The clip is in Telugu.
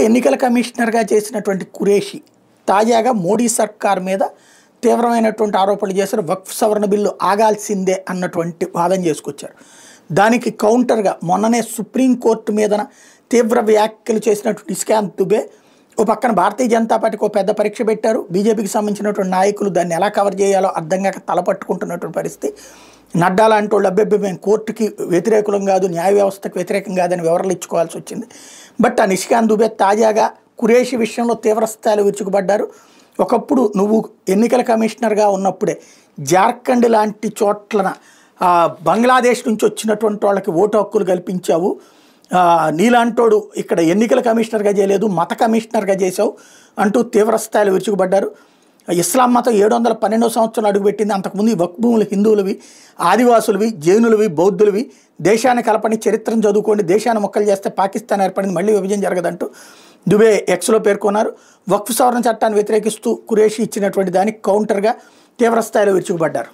ఎన్నికల కమిషనర్గా చేసినటువంటి కురేషి తాజాగా మోడీ సర్కార్ మీద తీవ్రమైనటువంటి ఆరోపణలు చేశారు. వక్ఫ్ సవరణ బిల్లు ఆగాల్సిందే అన్నటువంటి వాదన చేసుకొచ్చారు. దానికి కౌంటర్గా మొన్ననే సుప్రీంకోర్టు మీద తీవ్ర వ్యాఖ్యలు చేసినటువంటి ఇస్కాంత్ దుబే ఓ పక్కన భారతీయ జనతా పార్టీకి ఒక పెద్ద పరీక్ష పెట్టారు. బీజేపీకి సంబంధించినటువంటి నాయకులు దాన్ని ఎలా కవర్ చేయాలో అర్థం కాక తలపట్టుకుంటున్నటువంటి పరిస్థితి. నడ్డా లాంటి వాళ్ళు అబ్బెబ్బే మేము కోర్టుకి వ్యతిరేకులం కాదు, న్యాయ వ్యవస్థకు వ్యతిరేకం కాదని వివరాలు ఇచ్చుకోవాల్సి వచ్చింది. బట్ ఆ నిషికాంత్ దుబే తాజాగా కురేషి విషయంలో తీవ్ర స్థాయిలో విరుచుకుపడ్డారు. ఒకప్పుడు నువ్వు ఎన్నికల కమిషనర్గా ఉన్నప్పుడే జార్ఖండ్ లాంటి చోట్లన బంగ్లాదేశ్ నుంచి వచ్చినటువంటి వాళ్ళకి ఓటు హక్కులు కల్పించావు, నీలాంటోడు ఇక్కడ ఎన్నికల కమిషనర్గా చేయలేదు మత కమిషనర్గా చేశావు అంటూ తీవ్ర స్థాయిలో విరుచుకుపడ్డారు. ఇస్లాం మతం 712వ సంవత్సరంలో అడుగుపెట్టింది. అంతకుముందు ఈ వక్ఫ్ భూములు హిందువులవి, ఆదివాసులవి, జైనులవి, బౌద్ధులవి, దేశాన్ని కలపని చరిత్రను చదువుకోండి, దేశాన్ని మొక్కలు చేస్తే పాకిస్తాన్ ఏర్పడింది, మళ్ళీ విభజన జరగదంటూ దుబే ఎక్స్లో పేర్కొన్నారు. వక్ఫ్ సవరణ చట్టాన్ని వ్యతిరేకిస్తూ కురేషి ఇచ్చినటువంటి దానికి కౌంటర్గా తీవ్ర స్థాయిలో విరుచుకుపడ్డారు.